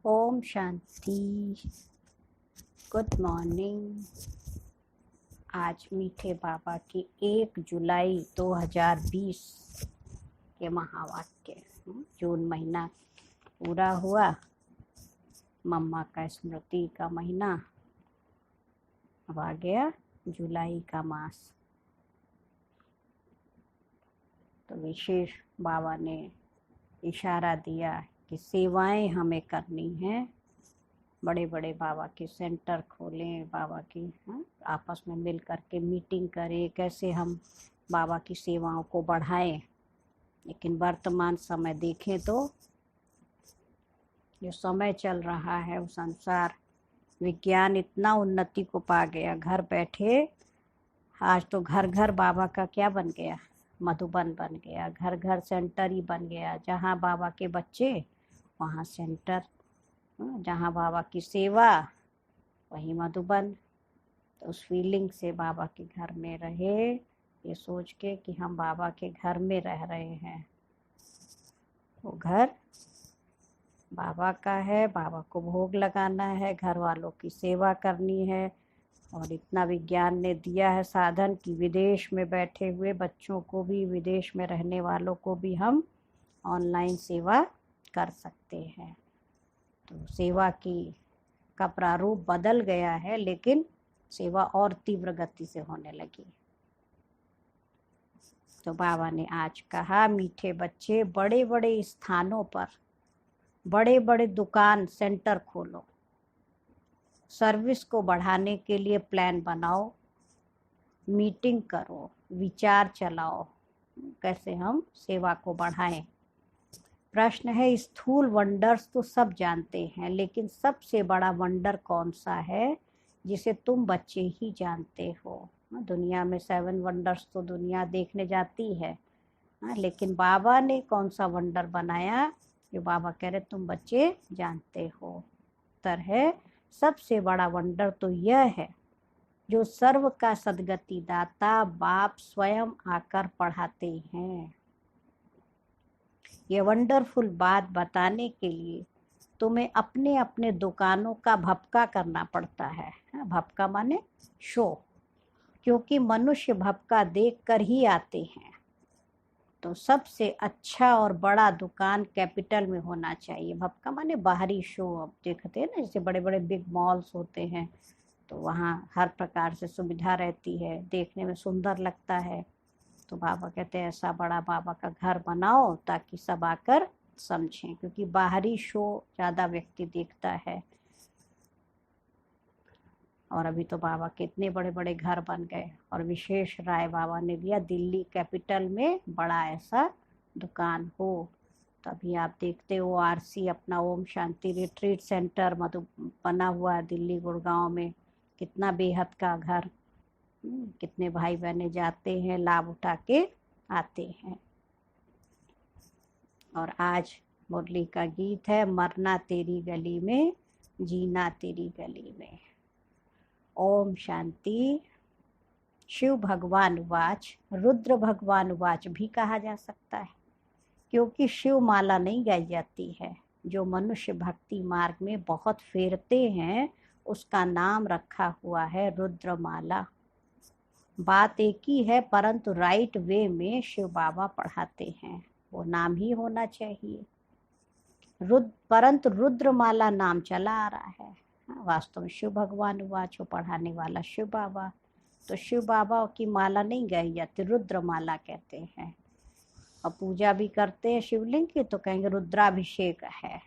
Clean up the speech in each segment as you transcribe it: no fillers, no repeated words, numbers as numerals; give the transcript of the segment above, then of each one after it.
Om Shanti. Good morning. आज मीठे बाबा की 1 जुलाई 2020 के महावाक्य। जून महीना पूरा हुआ, मम्मा का स्मृति का महीना, अब आ गया जुलाई का मास। तो विशेष बाबा ने इशारा दिया कि सेवाएं हमें करनी हैं। बड़े बड़े बाबा के सेंटर खोलें, बाबा की आपस में मिल कर के मीटिंग करें, कैसे हम बाबा की सेवाओं को बढ़ाएं। लेकिन वर्तमान समय देखें तो जो समय चल रहा है उस अनुसार विज्ञान इतना उन्नति को पा गया, घर बैठे आज तो घर घर बाबा का क्या बन गया, मधुबन बन गया, घर घर सेंटर ही बन गया। जहाँ बाबा के बच्चे वहाँ सेंटर, जहाँ बाबा की सेवा वहीं मधुबन। तो उस फीलिंग से बाबा के घर में रहे, ये सोच के कि हम बाबा के घर में रह रहे हैं। वो घर बाबा का है, बाबा को भोग लगाना है, घर वालों की सेवा करनी है। और इतना विज्ञान ने दिया है साधन कि विदेश में बैठे हुए बच्चों को भी, विदेश में रहने वालों को भी हम ऑनलाइन सेवा कर सकते हैं। तो सेवा का प्रारूप बदल गया है, लेकिन सेवा और तीव्र गति से होने लगी। तो बाबा ने आज कहा, मीठे बच्चे, बड़े बड़े स्थानों पर बड़े बड़े दुकान सेंटर खोलो, सर्विस को बढ़ाने के लिए प्लान बनाओ, मीटिंग करो, विचार चलाओ, कैसे हम सेवा को बढ़ाएं। प्रश्न है, स्थूल वंडर्स तो सब जानते हैं, लेकिन सबसे बड़ा वंडर कौन सा है जिसे तुम बच्चे ही जानते हो। दुनिया में 7 वंडर्स तो दुनिया देखने जाती है, लेकिन बाबा ने कौन सा वंडर बनाया जो बाबा कह रहे तुम बच्चे जानते हो। उत्तर है, सबसे बड़ा वंडर तो यह है जो सर्व का सदगति दाता बाप स्वयं आकर पढ़ाते हैं। ये वंडरफुल बात बताने के लिए तुम्हें अपने अपने दुकानों का भपका करना पड़ता है। भपका माने शो, क्योंकि मनुष्य भपका देख कर ही आते हैं। तो सबसे अच्छा और बड़ा दुकान कैपिटल में होना चाहिए। भपका माने बाहरी शो। अब देखते हैं ना, जैसे बड़े बड़े बिग मॉल्स होते हैं तो वहाँ हर प्रकार से सुविधा रहती है, देखने में सुंदर लगता है। तो बाबा कहते हैं ऐसा बड़ा बाबा का घर बनाओ ताकि सब आकर समझें, क्योंकि बाहरी शो ज़्यादा व्यक्ति देखता है। और अभी तो बाबा के इतने बड़े बड़े घर बन गए, और विशेष राय बाबा ने दिया दिल्ली कैपिटल में बड़ा ऐसा दुकान हो। तभी आप देखते हो आरसी अपना ओम शांति रिट्रीट सेंटर बना हुआ है दिल्ली गुड़गांव में। कितना बेहद का घर, कितने भाई बहने जाते हैं, लाभ उठा के आते हैं। और आज मुरली का गीत है, मरना तेरी गली में, जीना तेरी गली में। ओम शांति। शिव भगवान वाच, रुद्र भगवान वाच भी कहा जा सकता है, क्योंकि शिव माला नहीं गाई जाती है। जो मनुष्य भक्ति मार्ग में बहुत फेरते हैं उसका नाम रखा हुआ है रुद्र माला। बात एक ही है, परंतु राइट वे में शिव बाबा पढ़ाते हैं, वो नाम ही होना चाहिए। परंतु रुद्रमाला नाम चला आ रहा है, वास्तव में शिव भगवान वाच पढ़ाने वाला शिव बाबा। तो शिव बाबा की माला नहीं गाई जाती, रुद्रमाला कहते हैं। और पूजा भी करते हैं शिवलिंग की तो कहेंगे रुद्राभिषेक है।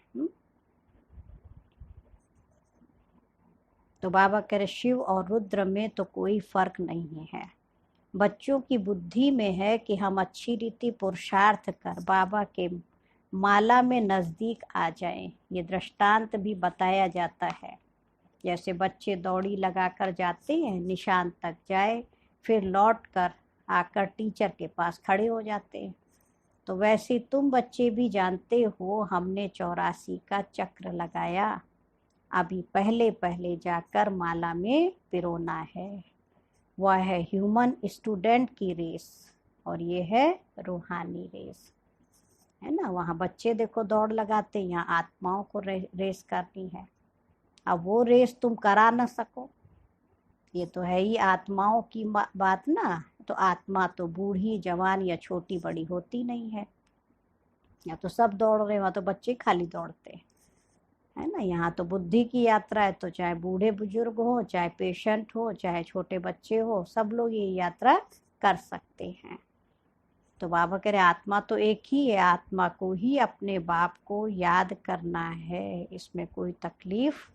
तो बाबा कह रहे शिव और रुद्र में तो कोई फर्क नहीं है। बच्चों की बुद्धि में है कि हम अच्छी रीति पुरुषार्थ कर बाबा के माला में नजदीक आ जाएं। ये दृष्टांत भी बताया जाता है, जैसे बच्चे दौड़ी लगाकर जाते हैं, निशान तक जाए, फिर लौट कर आकर टीचर के पास खड़े हो जाते हैं। तो वैसे तुम बच्चे भी जानते हो, हमने 84 का चक्र लगाया, अभी पहले पहले जाकर माला में पिरोना है। वह है ह्यूमन स्टूडेंट की रेस, और ये है रूहानी रेस। है ना। वहाँ बच्चे देखो दौड़ लगाते, यहाँ आत्माओं को रेस करनी है। अब वो रेस तुम करा ना सको, ये तो है ही आत्माओं की बात ना। तो आत्मा तो बूढ़ी जवान या छोटी बड़ी होती नहीं है, या तो सब दौड़ रहे, वहाँ तो बच्चे खाली दौड़ते हैं, है ना। यहाँ तो बुद्धि की यात्रा है, तो चाहे बूढ़े बुजुर्ग हो, चाहे पेशेंट हो, चाहे छोटे बच्चे हो, सब लोग ये यात्रा कर सकते हैं। तो बाबा कह रहे आत्मा तो एक ही है, आत्मा को ही अपने बाप को याद करना है, इसमें कोई तकलीफ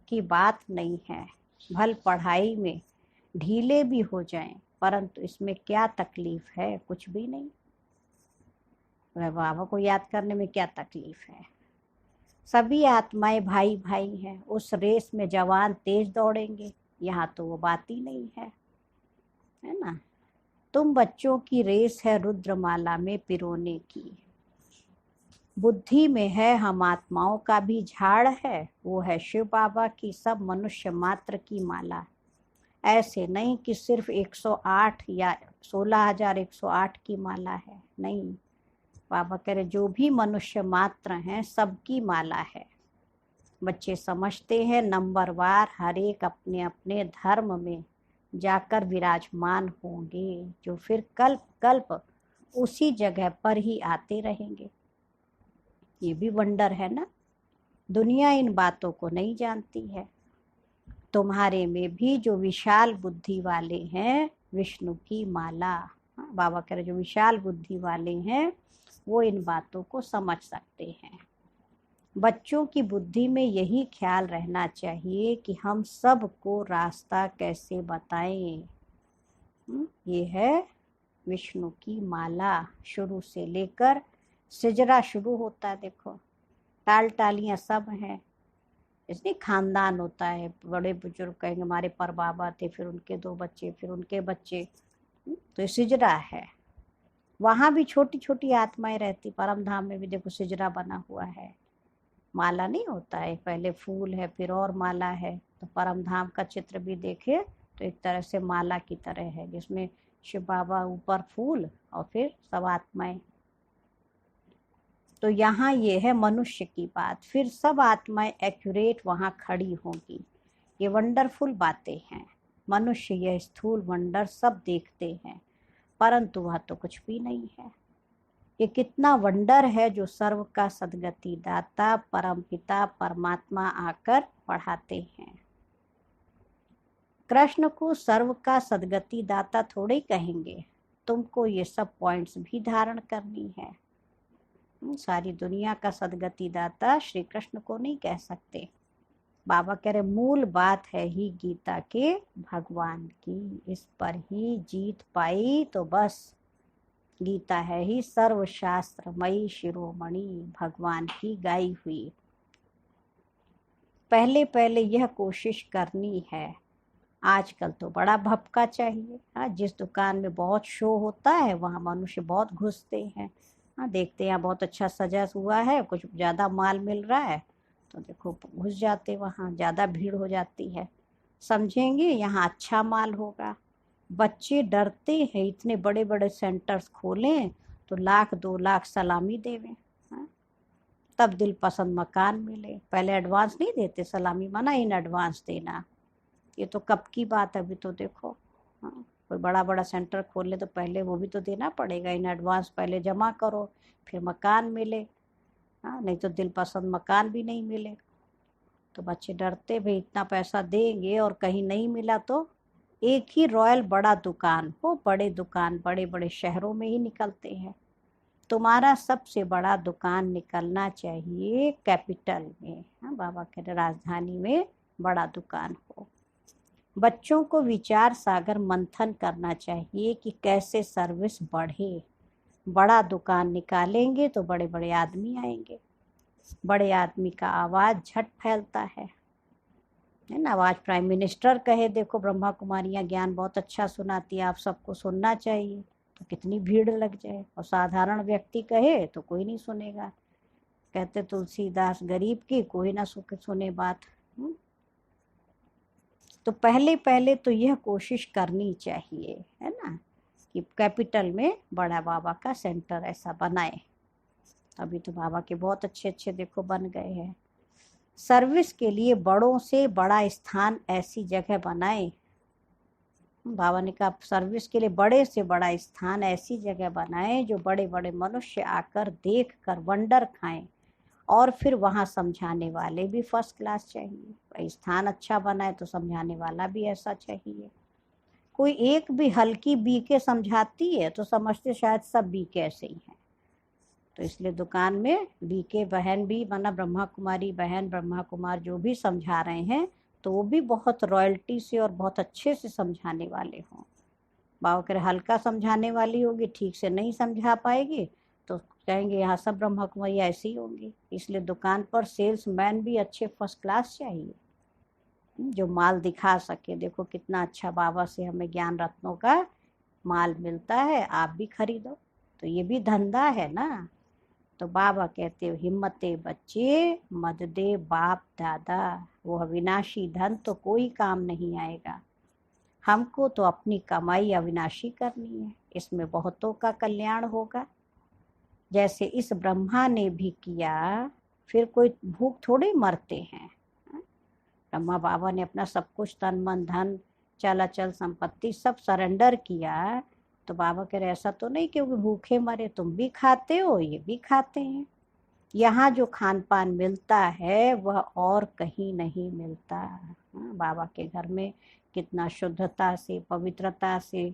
की बात नहीं है। भल पढ़ाई में ढीले भी हो जाएं, परंतु इसमें क्या तकलीफ है, कुछ भी नहीं। वह बाबा को याद करने में क्या तकलीफ है। सभी आत्माएं भाई भाई हैं, उस रेस में जवान तेज दौड़ेंगे, यहाँ तो वो बात ही नहीं है ना। तुम बच्चों की रेस है रुद्रमाला में पिरोने की, बुद्धि में है हम आत्माओं का भी झाड़ है, वो है शिव बाबा की सब मनुष्य मात्र की माला। ऐसे नहीं कि सिर्फ 108 या 16,108 की माला है, नहीं। बाबा कह रहे जो भी मनुष्य मात्र हैं सबकी माला है। बच्चे समझते हैं नंबरवार हर एक अपने अपने धर्म में जाकर विराजमान होंगे, जो फिर कल्प कल्प उसी जगह पर ही आते रहेंगे। ये भी वंडर है ना, दुनिया इन बातों को नहीं जानती है। तुम्हारे में भी जो विशाल बुद्धि वाले हैं विष्णु की माला। बाबा कह रहे जो विशाल बुद्धि वाले हैं वो इन बातों को समझ सकते हैं। बच्चों की बुद्धि में यही ख्याल रहना चाहिए कि हम सबको रास्ता कैसे बताएं। ये है विष्णु की माला, शुरू से लेकर सिजरा शुरू होता है, देखो ताल टालियां सब हैं। इसलिए खानदान होता है, बड़े बुजुर्ग कहेंगे हमारे परबाबा थे, फिर उनके 2 बच्चे, फिर उनके बच्चे, तो ये सिजरा है। वहाँ भी छोटी छोटी आत्माएं रहती, परम धाम में भी देखो सिजरा बना हुआ है। माला नहीं होता है, पहले फूल है फिर और माला है। तो परम धाम का चित्र भी देखे तो एक तरह से माला की तरह है, जिसमें शिव बाबा ऊपर फूल और फिर सब आत्माएं। तो यहाँ ये है मनुष्य की बात, फिर सब आत्माएं एक्यूरेट वहाँ खड़ी होंगी। ये वंडरफुल बातें हैं। मनुष्य यह स्थूल वंडर सब देखते हैं, परंतु वह तो कुछ भी नहीं है। ये कितना वंडर है जो सर्व का सद्गति दाता परमपिता परमात्मा आकर पढ़ाते हैं। कृष्ण को सर्व का सद्गति दाता थोड़े कहेंगे, तुमको ये सब पॉइंट्स भी धारण करनी है। सारी दुनिया का सद्गति दाता श्री कृष्ण को नहीं कह सकते। बाबा कह रहे मूल बात है ही गीता के भगवान की, इस पर ही जीत पाई तो बस। गीता है ही सर्वशास्त्रमयी शिरोमणि, भगवान की गाई हुई। पहले पहले यह कोशिश करनी है। आजकल तो बड़ा भपका चाहिए। हाँ, जिस दुकान में बहुत शो होता है वहाँ मनुष्य बहुत घुसते हैं। हाँ, देखते हैं बहुत अच्छा सजा हुआ है, कुछ ज़्यादा माल मिल रहा है तो देखो घुस जाते, वहाँ ज़्यादा भीड़ हो जाती है। समझेंगे यहाँ अच्छा माल होगा। बच्चे डरते हैं, इतने बड़े बड़े सेंटर्स खोलें तो 1,00,000-2,00,000 सलामी देवें, हाँ? तब दिल पसंद मकान मिले। पहले एडवांस नहीं देते, सलामी मना इन एडवांस देना। ये तो कब की बात है, अभी तो देखो। हाँ, कोई बड़ा बड़ा सेंटर खोले तो पहले वो भी तो देना पड़ेगा, इन एडवांस पहले जमा करो फिर मकान मिले। हाँ, नहीं तो दिल पसंद मकान भी नहीं मिले। तो बच्चे डरते भाई इतना पैसा देंगे और कहीं नहीं मिला तो। एक ही रॉयल बड़ा दुकान हो, बड़े दुकान बड़े बड़े शहरों में ही निकलते हैं। तुम्हारा सबसे बड़ा दुकान निकलना चाहिए कैपिटल में। हाँ, बाबा कह रहे राजधानी में बड़ा दुकान हो। बच्चों को विचार सागर मंथन करना चाहिए कि कैसे सर्विस बढ़े। बड़ा दुकान निकालेंगे तो बड़े बड़े आदमी आएंगे। बड़े आदमी का आवाज़ झट फैलता है ना। आज प्राइम मिनिस्टर कहे देखो ब्रह्मा कुमारियाँ ज्ञान बहुत अच्छा सुनाती है, आप सबको सुनना चाहिए, तो कितनी भीड़ लग जाए। और साधारण व्यक्ति कहे तो कोई नहीं सुनेगा। कहते तुलसीदास गरीब की कोई ना सुने बात। तो पहले पहले तो यह कोशिश करनी चाहिए, है ना, कि कैपिटल में बड़ा बाबा का सेंटर ऐसा बनाए। अभी तो बाबा के बहुत अच्छे अच्छे देखो बन गए हैं। सर्विस के लिए बड़ों से बड़ा स्थान ऐसी जगह बनाए। बाबा ने कहा सर्विस के लिए बड़े से बड़ा स्थान ऐसी जगह बनाए जो बड़े बड़े मनुष्य आकर देख कर वंडर खाएं, और फिर वहाँ समझाने वाले भी फर्स्ट क्लास चाहिए। स्थान अच्छा बनाए तो समझाने वाला भी ऐसा चाहिए। कोई एक भी हल्की बीके समझाती है तो समझते शायद सब बीके ऐसे ही हैं। तो इसलिए दुकान में बीके बहन भी, माना ब्रह्मा कुमारी बहन ब्रह्मा कुमार जो भी समझा रहे हैं तो वो भी बहुत रॉयल्टी से और बहुत अच्छे से समझाने वाले हों। बाबा करे हल्का समझाने वाली होगी, ठीक से नहीं समझा पाएगी तो कहेंगे यहाँ सब ब्रह्मा कुमारी ऐसी होंगी। इसलिए दुकान पर सेल्समैन भी अच्छे फर्स्ट क्लास चाहिए, जो माल दिखा सके। देखो कितना अच्छा बाबा से हमें ज्ञान रत्नों का माल मिलता है, आप भी खरीदो। तो ये भी धंधा है ना। तो बाबा कहते हो हिम्मते बच्चे मद दे बाप दादा, वो अविनाशी धन तो कोई काम नहीं आएगा। हमको तो अपनी कमाई अविनाशी करनी है, इसमें बहुतों का कल्याण होगा। जैसे इस ब्रह्मा ने भी किया, फिर कोई भूख थोड़े मरते हैं। ब्रह्मा बाबा ने अपना सब कुछ तन मन धन चल अचल संपत्ति सब सरेंडर किया, तो बाबा कह रहे ऐसा तो नहीं कि वो भूखे मरे, तुम भी खाते हो ये भी खाते हैं। यहाँ जो खान पान मिलता है वह और कहीं नहीं मिलता। बाबा के घर में कितना शुद्धता से पवित्रता से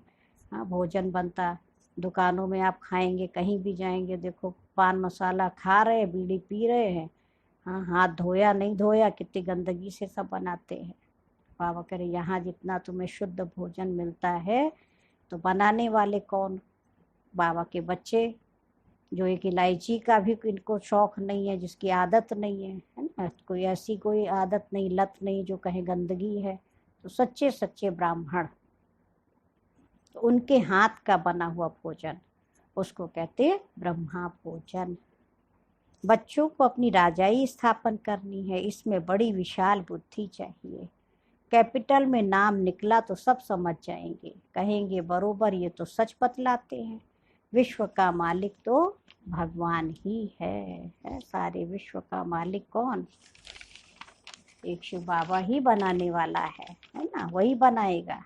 भोजन बनता। दुकानों में आप खाएंगे, कहीं भी जाएंगे देखो पान मसाला खा रहे, बीड़ी पी रहे हैं, हाँ हाथ धोया नहीं धोया, कितनी गंदगी से सब बनाते हैं। बाबा कह रहे यहाँ जितना तुम्हें शुद्ध भोजन मिलता है तो बनाने वाले कौन? बाबा के बच्चे, जो एक इलायची का भी इनको शौक नहीं है, जिसकी आदत नहीं है ना, कोई ऐसी कोई आदत नहीं, लत नहीं जो कहे गंदगी है। तो सच्चे सच्चे ब्राह्मण, तो उनके हाथ का बना हुआ भोजन उसको कहते ब्रह्मा भोजन। बच्चों को अपनी राजाई स्थापन करनी है, इसमें बड़ी विशाल बुद्धि चाहिए। कैपिटल में नाम निकला तो सब समझ जाएंगे, कहेंगे बरोबर ये तो सच बतलाते हैं। विश्व का मालिक तो भगवान ही है। सारे विश्व का मालिक कौन? एक शिव बाबा ही बनाने वाला है ना, वही बनाएगा।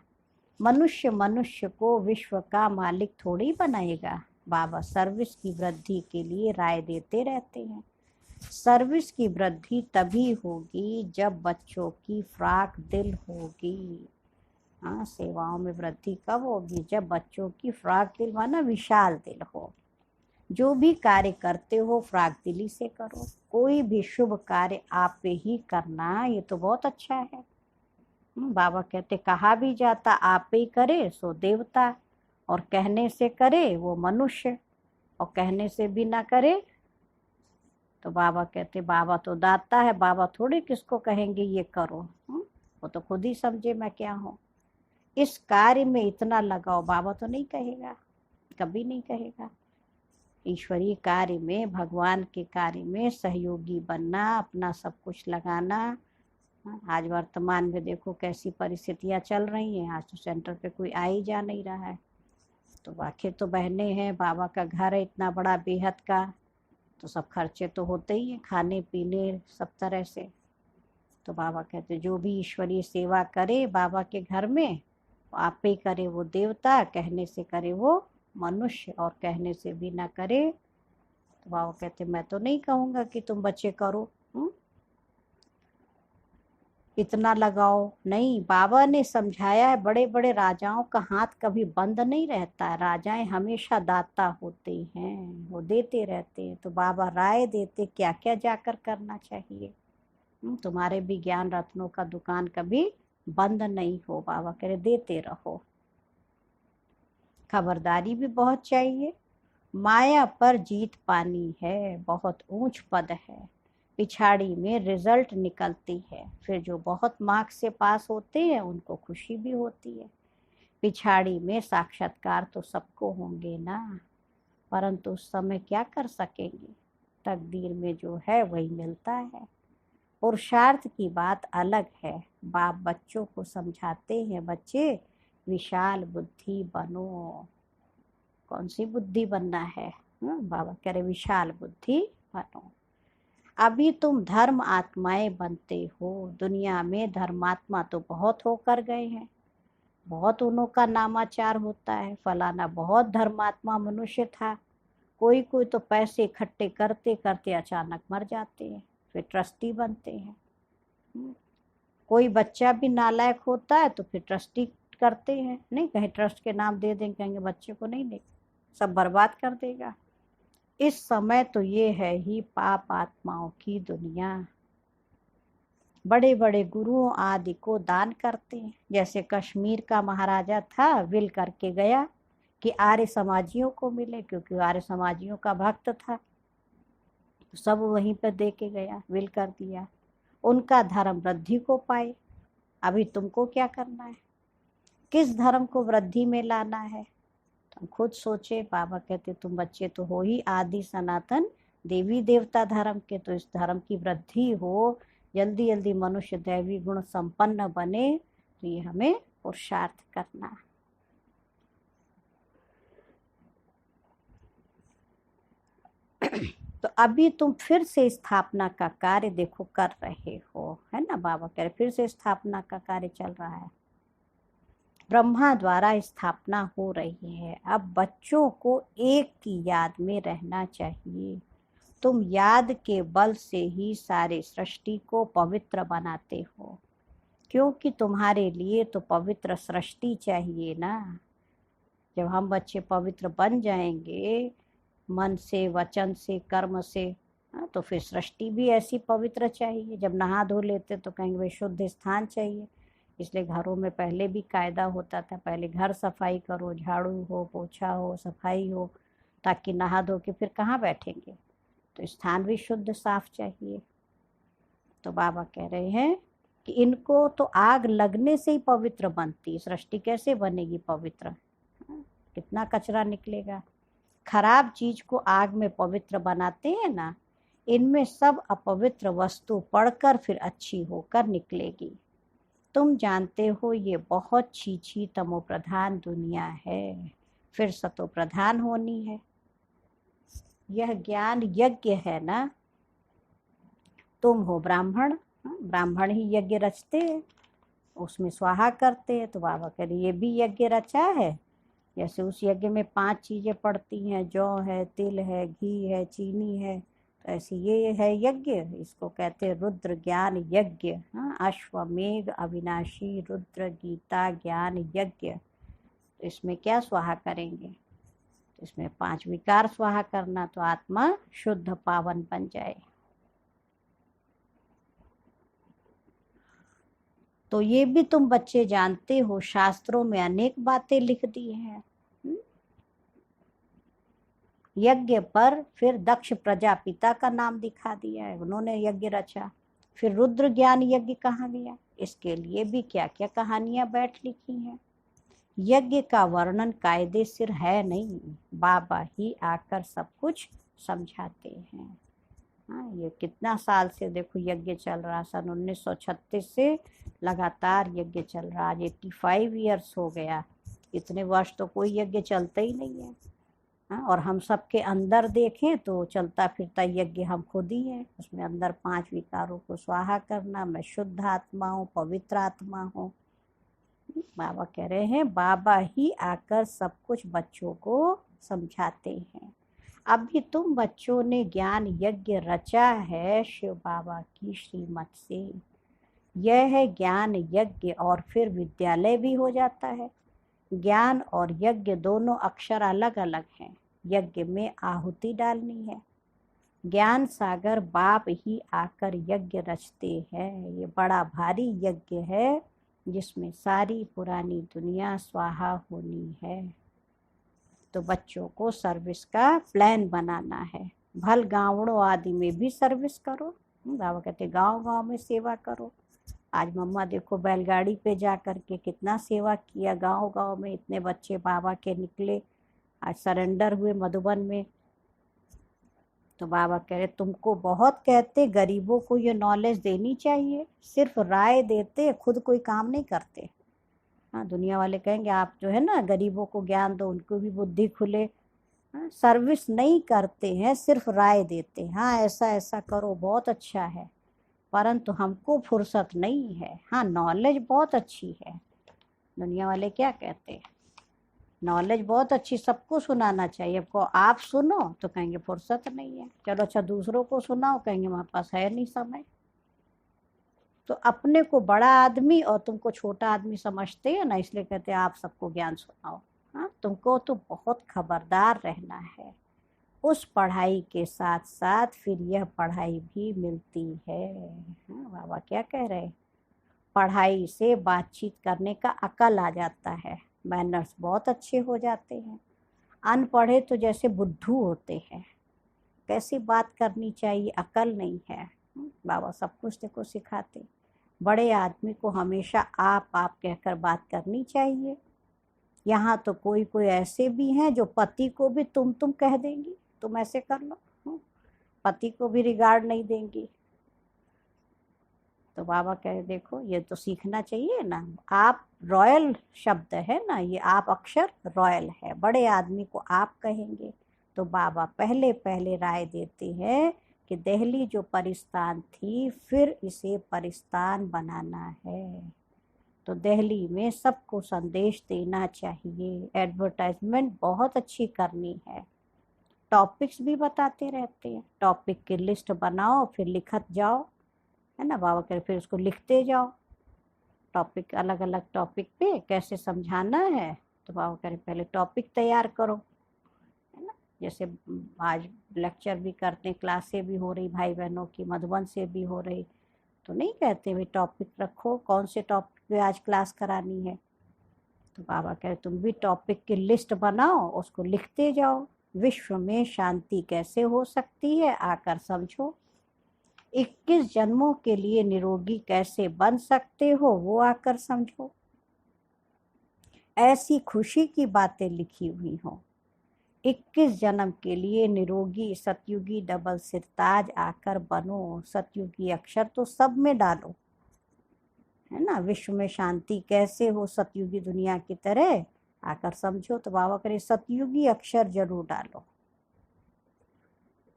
मनुष्य मनुष्य को विश्व का मालिक थोड़ी बनाएगा। बाबा सर्विस की वृद्धि के लिए राय देते रहते हैं। सर्विस की वृद्धि तभी होगी जब बच्चों की फ्राक दिल होगी। हाँ, सेवाओं में वृद्धि कब होगी? जब बच्चों की फ्राक दिल माना विशाल दिल हो। जो भी कार्य करते हो फ्राक दिली से करो। कोई भी शुभ कार्य आप पे ही करना, ये तो बहुत अच्छा है। बाबा कहते कहा भी जाता आप पे ही करे सो देवता, और कहने से करे वो मनुष्य, और कहने से भी ना करे तो बाबा कहते बाबा तो दाता है, बाबा थोड़ी किसको कहेंगे ये करो। वो तो खुद ही समझे मैं क्या हूँ। इस कार्य में इतना लगाओ, बाबा तो नहीं कहेगा, कभी नहीं कहेगा। ईश्वरीय कार्य में, भगवान के कार्य में सहयोगी बनना, अपना सब कुछ लगाना। आज वर्तमान में देखो कैसी परिस्थितियां चल रही हैं। आज तो सेंटर पे कोई आ ही जा नहीं रहा है। तो आखिर तो बहने हैं, बाबा का घर है इतना बड़ा बेहद का, तो सब खर्चे तो होते ही हैं, खाने पीने सब तरह से। तो बाबा कहते जो भी ईश्वरीय सेवा करे बाबा के घर में, आप पे करे वो देवता, कहने से करे वो मनुष्य, और कहने से भी ना करे तो बाबा कहते मैं तो नहीं कहूँगा कि तुम बच्चे करो, इतना लगाओ नहीं। बाबा ने समझाया है बड़े बड़े राजाओं का हाथ कभी बंद नहीं रहता, राजाएं हमेशा दाता होते हैं, वो देते रहते हैं। तो बाबा राय देते क्या क्या जाकर करना चाहिए। तुम्हारे भी ज्ञान रत्नों का दुकान कभी बंद नहीं हो, बाबा कह रहे देते रहो। खबरदारी भी बहुत चाहिए। माया पर जीत पानी है, बहुत ऊंच पद है, पिछाड़ी में रिजल्ट निकलती है। फिर जो बहुत मार्क्स से पास होते हैं उनको खुशी भी होती है। पिछाड़ी में साक्षात्कार तो सबको होंगे ना, परंतु उस समय क्या कर सकेंगे? तकदीर में जो है वही मिलता है। पुरुषार्थ की बात अलग है। बाप बच्चों को समझाते हैं बच्चे विशाल बुद्धि बनो। कौन सी बुद्धि बनना है? बाबा कह रहे विशाल बुद्धि बनो। अभी तुम धर्म आत्माएं बनते हो। दुनिया में धर्मात्मा तो बहुत होकर गए हैं, बहुत उन्हों का नामाचार होता है, फलाना बहुत धर्मात्मा मनुष्य था। कोई कोई तो पैसे इकट्ठे करते करते अचानक मर जाते हैं, फिर ट्रस्टी बनते हैं। कोई बच्चा भी नालायक होता है तो फिर ट्रस्टी करते हैं, नहीं कहीं ट्रस्ट के नाम दे देंगे, कहेंगे बच्चे को नहीं दे, सब बर्बाद कर देगा। इस समय तो ये है ही पाप आत्माओं की दुनिया। बड़े बड़े गुरुओं आदि को दान करते हैं। जैसे कश्मीर का महाराजा था, विल करके गया कि आर्य समाजियों को मिले, क्योंकि आर्य समाजियों का भक्त था, तो सब वहीं पर दे के गया, विल कर दिया। उनका धर्म वृद्धि को पाए। अभी तुमको क्या करना है, किस धर्म को वृद्धि में लाना है, तुम खुद सोचे। बाबा कहते तुम बच्चे तो हो ही आदि सनातन देवी देवता धर्म के, तो इस धर्म की वृद्धि हो, जल्दी जल्दी मनुष्य दैवी गुण संपन्न बने, तो ये हमें पुरुषार्थ करना। तो अभी तुम फिर से स्थापना का कार्य देखो कर रहे हो, है ना। बाबा कह रहे फिर से स्थापना का कार्य चल रहा है, ब्रह्मा द्वारा स्थापना हो रही है। अब बच्चों को एक की याद में रहना चाहिए। तुम याद के बल से ही सारे सृष्टि को पवित्र बनाते हो, क्योंकि तुम्हारे लिए तो पवित्र सृष्टि चाहिए ना। जब हम बच्चे पवित्र बन जाएंगे मन से, वचन से, कर्म से, तो फिर सृष्टि भी ऐसी पवित्र चाहिए। जब नहा धो लेते तो कहेंगे भाई शुद्ध स्थान चाहिए, इसलिए घरों में पहले भी कायदा होता था, पहले घर सफाई करो, झाड़ू हो, पोछा हो, सफाई हो, ताकि नहा धो के फिर कहाँ बैठेंगे, तो स्थान भी शुद्ध साफ चाहिए। तो बाबा कह रहे हैं कि इनको तो आग लगने से ही पवित्र बनती, सृष्टि कैसे बनेगी पवित्र, कितना कचरा निकलेगा। खराब चीज को आग में पवित्र बनाते हैं ना, इनमें सब अपवित्र वस्तु पड़कर फिर अच्छी होकर निकलेगी। तुम जानते हो ये बहुत छीछी तमो प्रधान दुनिया है, फिर सतो प्रधान होनी है। यह ज्ञान यज्ञ है ना। तुम हो ब्राह्मण, ब्राह्मण ही यज्ञ रचते हैं, उसमें स्वाहा करते हैं। तो बाबा कह रहे ये भी यज्ञ रचा है। जैसे उस यज्ञ में 5 चीजें पड़ती हैं, जौ है, तिल है, घी है, चीनी है, तो ऐसे ये है यज्ञ। इसको कहते हैं रुद्र ज्ञान यज्ञ। हाँ, अश्वमेघ अविनाशी रुद्र गीता ज्ञान यज्ञ। तो इसमें क्या स्वाहा करेंगे, तो इसमें 5 विकार स्वाहा करना, तो आत्मा शुद्ध पावन बन जाए। तो ये भी तुम बच्चे जानते हो, शास्त्रों में अनेक बातें लिख दी हैं। यज्ञ पर फिर दक्ष प्रजापिता का नाम दिखा दिया है, उन्होंने यज्ञ रचा। फिर रुद्र ज्ञान यज्ञ कहाँ गया, इसके लिए भी क्या क्या कहानियां बैठ लिखी हैं। यज्ञ का वर्णन कायदे सिर है नहीं, बाबा ही आकर सब कुछ समझाते हैं। हाँ, ये कितना साल से देखो यज्ञ चल रहा, सन 1936 से लगातार यज्ञ चल रहा, आज 85 ईयर्स हो गया। इतने वर्ष तो कोई यज्ञ चलता ही नहीं है। हाँ, और हम सबके अंदर देखें तो चलता फिरता यज्ञ हम खुद ही हैं। उसमें अंदर 5 विकारों को स्वाहा करना, मैं शुद्ध आत्मा हूँ, पवित्र आत्मा हूँ। बाबा कह रहे हैं बाबा ही आकर सब कुछ बच्चों को समझाते हैं। अभी तुम बच्चों ने ज्ञान यज्ञ रचा है शिव बाबा की श्रीमत से। यह है ज्ञान यज्ञ, और फिर विद्यालय भी हो जाता है। ज्ञान और यज्ञ दोनों अक्षर अलग अलग हैं। यज्ञ में आहुति डालनी है। ज्ञान सागर बाप ही आकर यज्ञ रचते हैं। ये बड़ा भारी यज्ञ है, जिसमें सारी पुरानी दुनिया स्वाहा होनी है। तो बच्चों को सर्विस का प्लान बनाना है। भल गाँवड़ों आदि में भी सर्विस करो। बाबा कहते गांव गांव में सेवा करो। आज मम्मा देखो बैलगाड़ी पे जा कर के कितना सेवा किया, गांव गांव में इतने बच्चे बाबा के निकले, आज सरेंडर हुए मधुबन में। तो बाबा कह रहे तुमको बहुत कहते, गरीबों को ये नॉलेज देनी चाहिए, सिर्फ राय देते, खुद कोई काम नहीं करते। हाँ, दुनिया वाले कहेंगे आप जो है ना गरीबों को ज्ञान दो, उनको भी बुद्धि खुले। हाँ, सर्विस नहीं करते हैं, सिर्फ राय देते हैं, हाँ ऐसा ऐसा करो बहुत अच्छा है, परंतु हमको फुर्सत नहीं है। हाँ नॉलेज बहुत अच्छी है, दुनिया वाले क्या कहते हैं, नॉलेज बहुत अच्छी, सबको सुनाना चाहिए। आपको आप सुनो तो कहेंगे फुर्सत नहीं है, चलो अच्छा दूसरों को सुनाओ, कहेंगे हमारे पास है नहीं समय। तो अपने को बड़ा आदमी और तुमको छोटा आदमी समझते हैं ना, इसलिए कहते हैं आप सबको ज्ञान सुनाओ। हाँ तुमको तो बहुत खबरदार रहना है। उस पढ़ाई के साथ साथ फिर यह पढ़ाई भी मिलती है। हाँ बाबा क्या कह रहे हैं, पढ़ाई से बातचीत करने का अकल आ जाता है, मैनर्स बहुत अच्छे हो जाते हैं। अनपढ़े तो जैसे बुद्धू होते हैं, कैसी बात करनी चाहिए अकल नहीं है। बाबा सब कुछ देखो सिखाते। बड़े आदमी को हमेशा आप कहकर बात करनी चाहिए। यहाँ तो कोई कोई ऐसे भी हैं जो पति को भी तुम कह देंगी, तुम ऐसे कर लो, पति को भी रिगार्ड नहीं देंगी। तो बाबा कहे देखो ये तो सीखना चाहिए ना, आप रॉयल शब्द है ना, ये आप अक्षर रॉयल है, बड़े आदमी को आप कहेंगे। तो बाबा पहले पहले राय देते हैं कि दिल्ली जो परिस्तान थी फिर इसे परिस्तान बनाना है। तो दिल्ली में सबको संदेश देना चाहिए, एडवर्टाइजमेंट बहुत अच्छी करनी है, टॉपिक्स भी बताते रहते हैं, टॉपिक की लिस्ट बनाओ फिर लिखत जाओ, है ना बाबा कह, फिर उसको लिखते जाओ, टॉपिक अलग अलग टॉपिक पे कैसे समझाना है। तो बाबा कह रहे पहले टॉपिक तैयार करो, है ना। जैसे आज लेक्चर भी करते, क्लासें भी हो रही भाई बहनों की, मधुबन से भी हो रही, तो नहीं कहते भाई टॉपिक रखो, कौन से टॉपिक पे आज क्लास करानी है। तो बाबा कह रहे तुम भी टॉपिक की लिस्ट बनाओ, उसको लिखते जाओ। विश्व में शांति कैसे हो सकती है आकर समझो। 21 जन्मों के लिए निरोगी कैसे बन सकते हो वो आकर समझो। ऐसी खुशी की बातें लिखी हुई हो, 21 जन्म के लिए निरोगी सतयुगी डबल सिरताज आकर बनो। सतयुगी अक्षर तो सब में डालो, है ना। विश्व में शांति कैसे हो सतयुगी दुनिया की तरह आकर समझो। तो बाबा करे सतयुगी अक्षर जरूर डालो।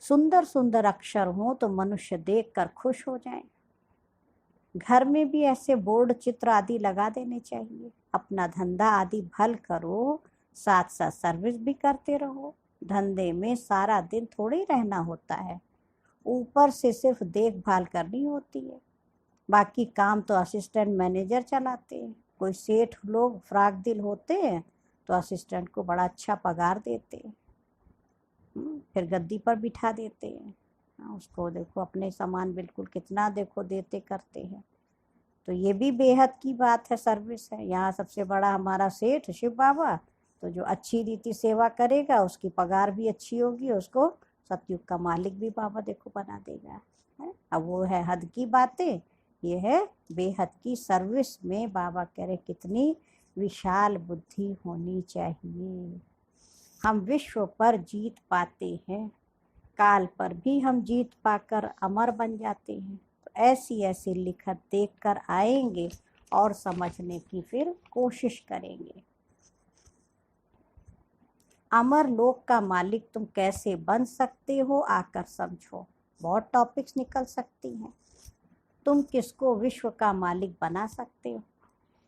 सुंदर सुंदर अक्षर हो तो मनुष्य देखकर खुश हो जाए। घर में भी ऐसे बोर्ड चित्र आदि लगा देने चाहिए। अपना धंधा आदि भल करो, साथ साथ सर्विस भी करते रहो। धंधे में सारा दिन थोड़ी रहना होता है, ऊपर से सिर्फ देखभाल करनी होती है, बाकी काम तो असिस्टेंट मैनेजर चलाते हैं। कोई सेठ लोग फ्राक दिल होते हैं तो असिस्टेंट को बड़ा अच्छा पगार देते हैं, फिर गद्दी पर बिठा देते हैं। उसको देखो अपने सामान बिल्कुल कितना देखो देते करते हैं। तो ये भी बेहद की बात है, सर्विस है। यहाँ सबसे बड़ा हमारा सेठ शिव बाबा, तो जो अच्छी रीति सेवा करेगा उसकी पगार भी अच्छी होगी, उसको सतयुग का मालिक भी बाबा देखो बना देगा, है। अब वो है हद की बातें, ये है बेहद की। सर्विस में बाबा कह रहे कितनी विशाल बुद्धि होनी चाहिए। हम विश्व पर जीत पाते हैं, काल पर भी हम जीत पाकर अमर बन जाते हैं। तो ऐसी ऐसी लिखत देखकर आएंगे और समझने की फिर कोशिश करेंगे। अमर लोक का मालिक तुम कैसे बन सकते हो आकर समझो। बहुत टॉपिक्स निकल सकती हैं। तुम किसको विश्व का मालिक बना सकते हो।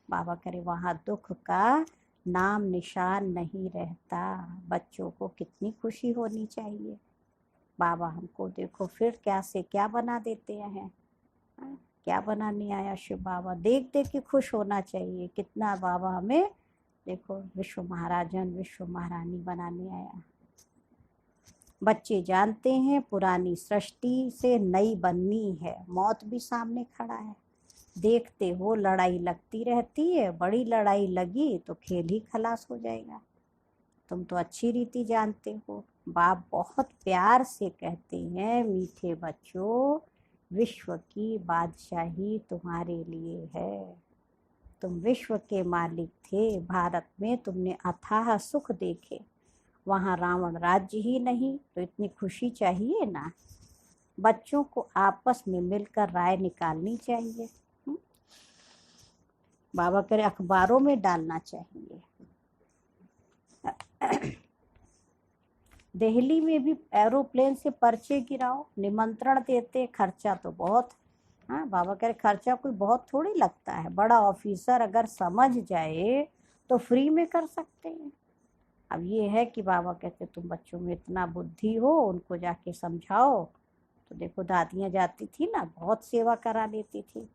बाबा करे वहाँ दुख का नाम निशान नहीं रहता। बच्चों को कितनी खुशी होनी चाहिए। बाबा हमको देखो फिर क्या से क्या बना देते हैं, क्या बनाने आया शिव बाबा। देख देख के खुश होना चाहिए कितना बाबा हमें देखो विश्व महाराजन विश्व महारानी बनाने आया। बच्चे जानते हैं पुरानी सृष्टि से नई बननी है, मौत भी सामने खड़ा है। देखते हो लड़ाई लगती रहती है, बड़ी लड़ाई लगी तो खेल ही खलास हो जाएगा। तुम तो अच्छी रीति जानते हो। बाप बहुत प्यार से कहते हैं मीठे बच्चों, विश्व की बादशाही तुम्हारे लिए है। तुम विश्व के मालिक थे, भारत में तुमने अथाह सुख देखे, वहाँ रावण राज्य ही नहीं, तो इतनी खुशी चाहिए ना। बच्चों को आपस में मिलकर राय निकालनी चाहिए। बाबा करे अखबारों में डालना चाहिए। दिल्ली में भी एरोप्लेन से पर्चे गिराओ, निमंत्रण देते, खर्चा तो बहुत। हाँ, बाबा कह रहे खर्चा कोई बहुत थोड़ी लगता है, बड़ा ऑफिसर अगर समझ जाए तो फ्री में कर सकते हैं। अब ये है कि बाबा कहते तुम बच्चों में इतना बुद्धि हो, उनको जाके समझाओ। तो देखो दादियाँ जाती थी ना, बहुत सेवा करा लेती थी।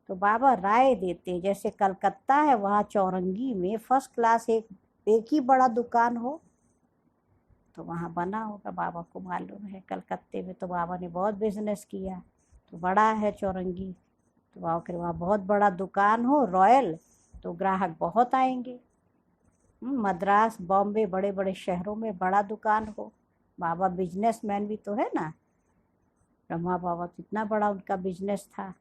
तो बाबा राय देते, जैसे कलकत्ता है वहाँ चौरंगी में फर्स्ट क्लास एक ही बड़ा दुकान हो, तो वहाँ बना होगा, बाबा को मालूम है। कलकत्ते में तो बाबा ने बहुत बिजनेस किया, तो बड़ा है चौरंगी। तो बाबा के वहाँ बहुत बड़ा दुकान हो रॉयल, तो ग्राहक बहुत आएंगे। मद्रास बॉम्बे बड़े बड़े शहरों में बड़ा दुकान हो। बाबा बिजनेसमैन भी तो है ना, ब्रह्मा बाबा तो इतना बड़ा उनका बिजनेस था।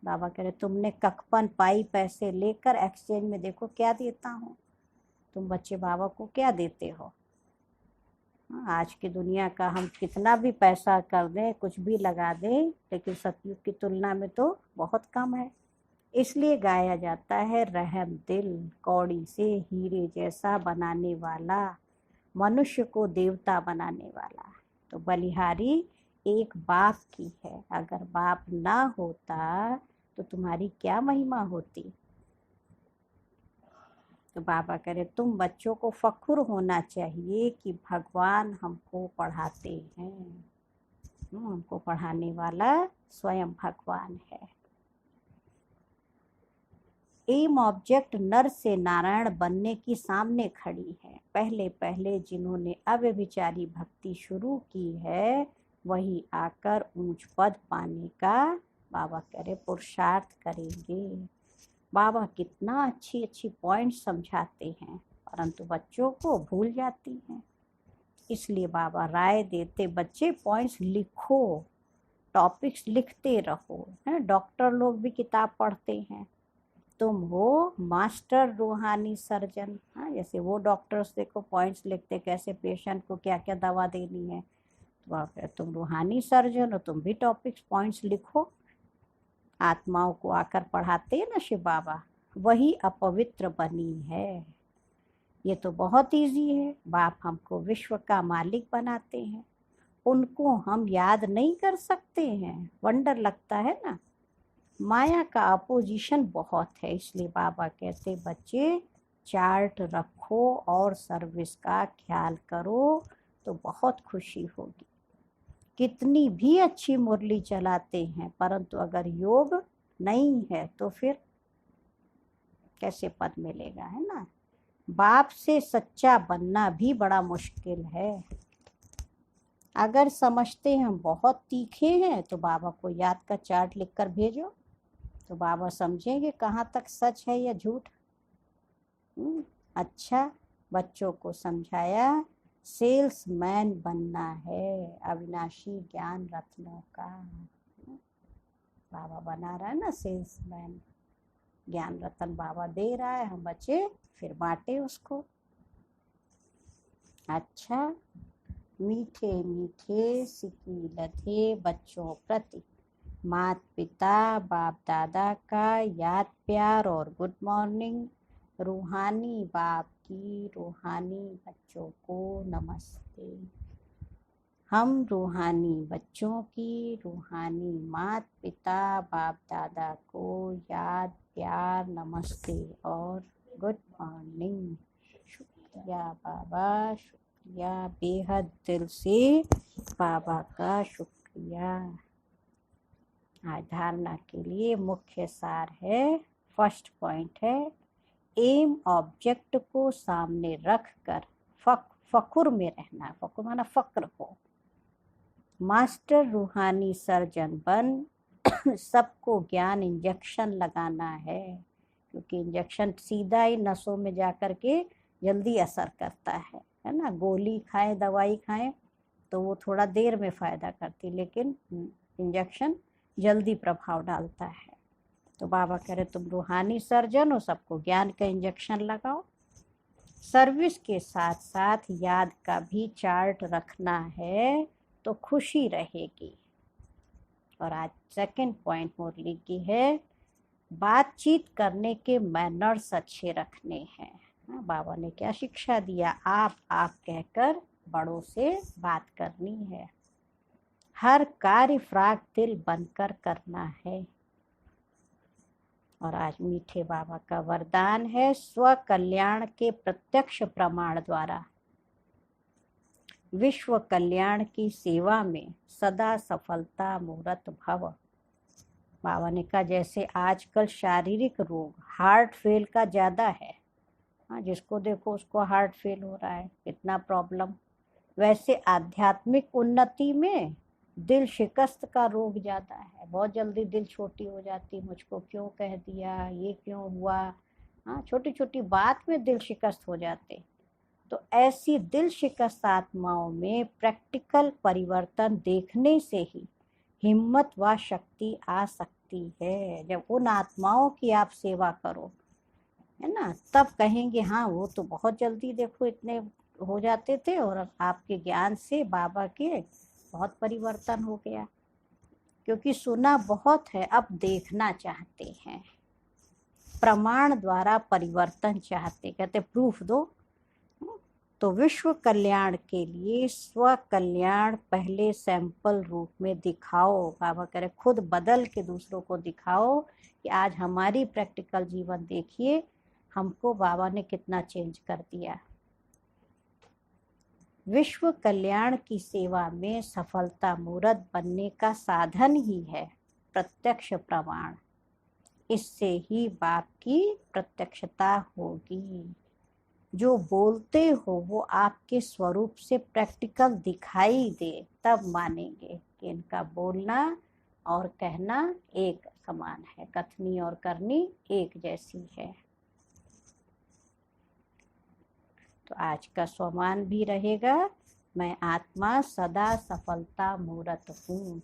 बाबा कह रहे तुमने कखपन पाई पैसे लेकर एक्सचेंज में देखो क्या देता हूँ। तुम बच्चे बाबा को क्या देते हो? आज की दुनिया का हम कितना भी पैसा कर दें, कुछ भी लगा दें, लेकिन सतयुग की तुलना में तो बहुत कम है। इसलिए गाया जाता है, रहम दिल कौड़ी से हीरे जैसा बनाने वाला, मनुष्य को देवता बनाने वाला। तो बलिहारी एक बाप की है, अगर बाप ना होता तो तुम्हारी क्या महिमा होती। तो बाबा करे तुम बच्चों को फख्र होना चाहिए कि भगवान हमको पढ़ाते हैं। हमको पढ़ाने वाला स्वयं भगवान है। एम ऑब्जेक्ट नर से नारायण बनने की सामने खड़ी है। पहले पहले जिन्होंने अव्यभिचारी भक्ति शुरू की है, वही आकर ऊंच पद पाने का बाबा करे पुरुषार्थ करेंगे। बाबा कितना अच्छी अच्छी पॉइंट समझाते हैं, परंतु बच्चों को भूल जाती हैं। इसलिए बाबा राय देते, बच्चे पॉइंट्स लिखो, टॉपिक्स लिखते रहो। हैं, डॉक्टर लोग भी किताब पढ़ते हैं। तुम हो मास्टर रूहानी सर्जन। हाँ, जैसे वो डॉक्टर्स देखो पॉइंट्स लिखते, कैसे पेशेंट को क्या क्या दवा देनी है। तो तुम रूहानी सर्जन हो, तुम भी टॉपिक्स पॉइंट्स लिखो। आत्माओं को आकर पढ़ाते हैं ना शिव बाबा, वही अपवित्र बनी है। ये तो बहुत इजी है। बाप हमको विश्व का मालिक बनाते हैं, उनको हम याद नहीं कर सकते हैं। वंडर लगता है ना। माया का अपोजिशन बहुत है, इसलिए बाबा कहते बच्चे चार्ट रखो और सर्विस का ख्याल करो तो बहुत खुशी होगी। कितनी भी अच्छी मुरली चलाते हैं, परंतु अगर योग नहीं है तो फिर कैसे पद मिलेगा, है ना। बाप से सच्चा बनना भी बड़ा मुश्किल है। अगर समझते हैं हम बहुत तीखे हैं, तो बाबा को याद का चार्ट लिखकर भेजो, तो बाबा समझेंगे कहाँ तक सच है या झूठ। अच्छा, बच्चों को समझाया सेल्समैन बनना है, अविनाशी ज्ञान रत्नों का। बाबा बना रहा है ना सेल्समैन, ज्ञान रत्न बाबा दे रहा है, हम बच्चे फिर बांटे उसको। अच्छा, मीठे मीठे सिकी लथे बच्चों प्रति माता पिता बाप दादा का याद प्यार और गुड मॉर्निंग। रूहानी बाप की रूहानी बच्चों को नमस्ते। हम रूहानी बच्चों की रूहानी माता पिता बाप दादा को याद प्यार नमस्ते और गुड मॉर्निंग। शुक्रिया बाबा, शुक्रिया, बेहद दिल से बाबा का शुक्रिया। आज धारणा के लिए मुख्य सार है, फर्स्ट पॉइंट है, एम ऑब्जेक्ट को सामने रख कर फख्र में रहना। फख्र माना फक्र हो। मास्टर रूहानी सर्जन बन सबको ज्ञान इंजेक्शन लगाना है, क्योंकि इंजेक्शन सीधा ही नसों में जाकर के जल्दी असर करता है ना। गोली खाएं, दवाई खाएं तो वो थोड़ा देर में फ़ायदा करती, लेकिन इंजेक्शन जल्दी प्रभाव डालता है। तो बाबा कह रहे तुम रूहानी सर्जन हो, सबको ज्ञान का इंजेक्शन लगाओ। सर्विस के साथ साथ याद का भी चार्ट रखना है तो खुशी रहेगी। और आज सेकंड पॉइंट मुरली की है, बातचीत करने के मैनर्स अच्छे रखने हैं। बाबा ने क्या शिक्षा दिया, आप कहकर बड़ों से बात करनी है, हर कार्य फ्राक दिल बनकर करना है। और आज मीठे बाबा का वरदान है, स्व कल्याण के प्रत्यक्ष प्रमाण द्वारा विश्व कल्याण की सेवा में सदा सफलता मूरत भव। बाबा ने कहा जैसे आजकल शारीरिक रोग हार्ट फेल का ज़्यादा है, हाँ, जिसको देखो उसको हार्ट फेल हो रहा है, इतना प्रॉब्लम, वैसे आध्यात्मिक उन्नति में दिल शिकस्त का रोग ज़्यादा है। बहुत जल्दी दिल छोटी हो जाती, मुझको क्यों कह दिया, ये क्यों हुआ, हाँ, छोटी छोटी बात में दिल शिकस्त हो जाते। तो ऐसी दिल शिकस्त आत्माओं में प्रैक्टिकल परिवर्तन देखने से ही हिम्मत व शक्ति आ सकती है। जब उन आत्माओं की आप सेवा करो, है ना, तब कहेंगे हाँ वो तो बहुत जल्दी देखो इतने हो जाते थे और आपके ज्ञान से बाबा के बहुत परिवर्तन हो गया। क्योंकि सुना बहुत है, अब देखना चाहते हैं, प्रमाण द्वारा परिवर्तन चाहते, कहते प्रूफ दो। तो विश्व कल्याण के लिए स्व कल्याण पहले सैंपल रूप में दिखाओ। बाबा कह रहे खुद बदल के दूसरों को दिखाओ कि आज हमारी प्रैक्टिकल जीवन देखिए, हमको बाबा ने कितना चेंज कर दिया। विश्व कल्याण की सेवा में सफलता मूर्त बनने का साधन ही है प्रत्यक्ष प्रमाण। इससे ही बाप की प्रत्यक्षता होगी। जो बोलते हो वो आपके स्वरूप से प्रैक्टिकल दिखाई दे, तब मानेंगे कि इनका बोलना और कहना एक समान है, कथनी और करनी एक जैसी है। तो आज का स्वमान भी रहेगा, मैं आत्मा सदा सफलता मूर्त हूँ।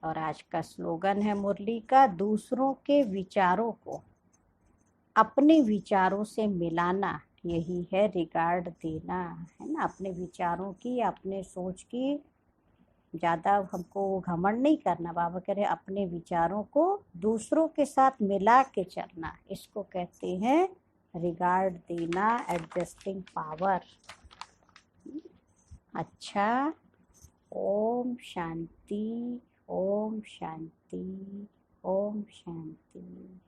और आज का स्लोगन है मुरली का, दूसरों के विचारों को अपने विचारों से मिलाना, यही है रिगार्ड देना, है ना। अपने विचारों की, अपने सोच की ज़्यादा हमको घमंड नहीं करना। बाबा कह रहे अपने विचारों को दूसरों के साथ मिला के चलना, इसको कहते हैं रिगार्ड देना, एडजस्टिंग पावर। अच्छा, ओम शांति, ओम शांति, ओम शांति।